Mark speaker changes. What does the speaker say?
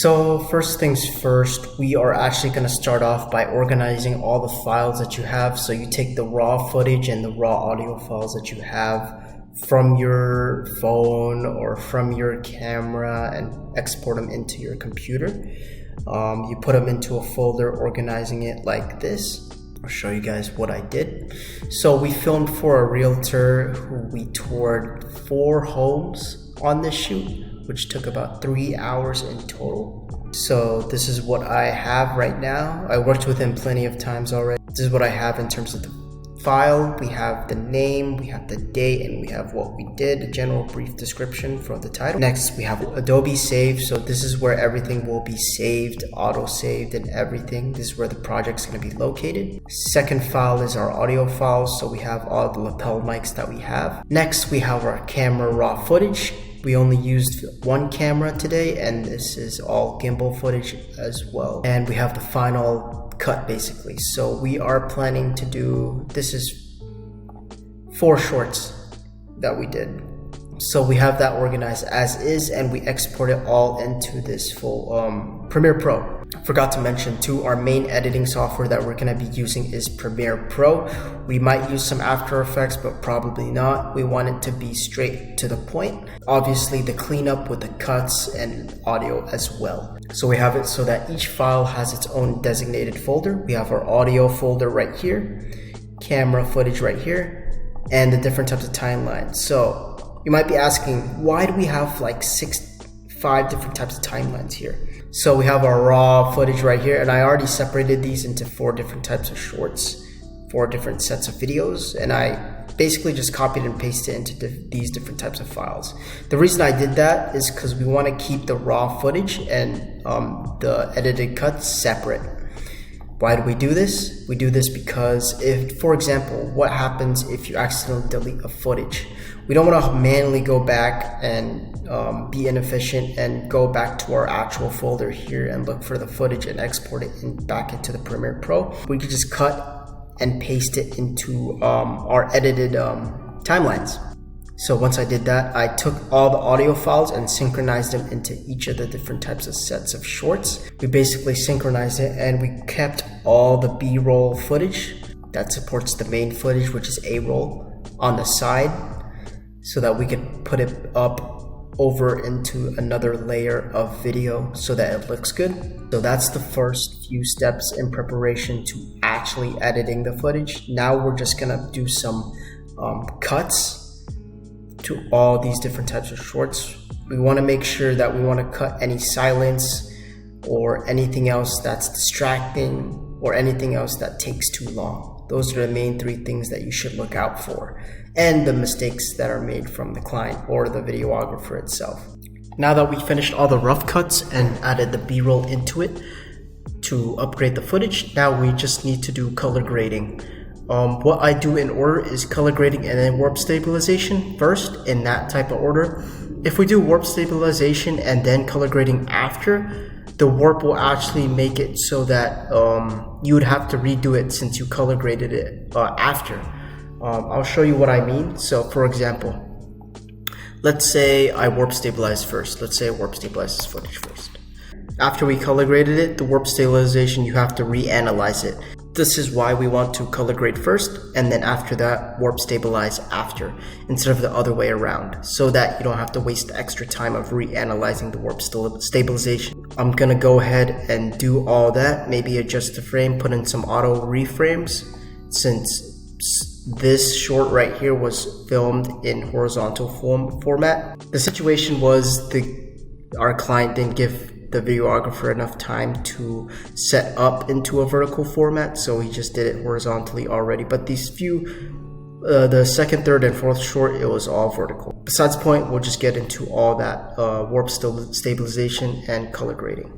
Speaker 1: So first things first, we are actually going to start off by organizing all the files that you have. So you take the raw footage and the raw audio files that you have from your phone or from your camera and export them into your computer. You put them into a folder, organizing it like this. I'll show you guys what I did. So we filmed for a realtor who we toured 4 homes on this shoot, which took about 3 hours in total. So this is what I have right now. I worked with him plenty of times already. This is what I have in terms of the file. We have the name, we have the date, and we have what we did, a general brief description for the title. Next, we have Adobe Save. So this is where everything will be saved, auto-saved and everything. This is where the project's gonna be located. Second file is our audio files. So we have all the lapel mics that we have. Next, we have our camera raw footage. We only used 1 camera today, and this is all gimbal footage as well. And we have the final cut basically. So we are planning to do, this is 4 shorts that we did. So we have that organized as is, and we export it all into this full Premiere Pro. Forgot to mention too, our main editing software that we're going to be using is Premiere Pro. We might use some After Effects, but probably not. We want it to be straight to the point. Obviously the cleanup with the cuts and audio as well. So we have it so that each file has its own designated folder. We have our audio folder right here, camera footage right here, and the different types of timelines. So you might be asking, why do we have like 5 different types of timelines here? So we have our raw footage right here, and I already separated these into 4 different types of shorts, 4 different sets of videos, and I basically just copied and pasted into these different types of files. The reason I did that is because we want to keep the raw footage and the edited cuts separate. Why do we do this? We do this because if, for example, what happens if you accidentally delete a footage? We don't want to manually go back and be inefficient and go back to our actual folder here and look for the footage and export it back into the Premiere Pro. We could just cut and paste it into our edited timelines. So once I did that, I took all the audio files and synchronized them into each of the different types of sets of shorts. We basically synchronized it, and we kept all the B-roll footage that supports the main footage, which is A-roll, on the side, so that we could put it up over into another layer of video so that it looks good. So that's the first few steps in preparation to actually editing the footage. Now we're just gonna do some cuts to all these different types of shorts. We want to make sure that we want to cut any silence or anything else that's distracting or anything else that takes too long. Those are the main 3 things that you should look out for, and the mistakes that are made from the client or the videographer itself. Now that we finished all the rough cuts and added the B-roll into it to upgrade the footage, now we just need to do color grading. What I do in order is color grading and then warp stabilization first, in that type of order. If we do warp stabilization and then color grading after, the warp will actually make it so that you would have to redo it since you color graded it after. I'll show you what I mean. So for example, let's say I warp stabilize first. Let's say I warp stabilize this footage first. After we color graded it, the warp stabilization, you have to reanalyze it. This is why we want to color grade first, and then after that, warp stabilize after, instead of the other way around, so that you don't have to waste the extra time of reanalyzing the warp stabilization. I'm gonna go ahead and do all that, maybe adjust the frame, put in some auto reframes, since this short right here was filmed in horizontal format. The situation was our client didn't give the videographer enough time to set up into a vertical format, so he just did it horizontally already. But these few, the second, third, and fourth short, it was all vertical. Besides the point, we'll just get into all that warp stabilization and color grading.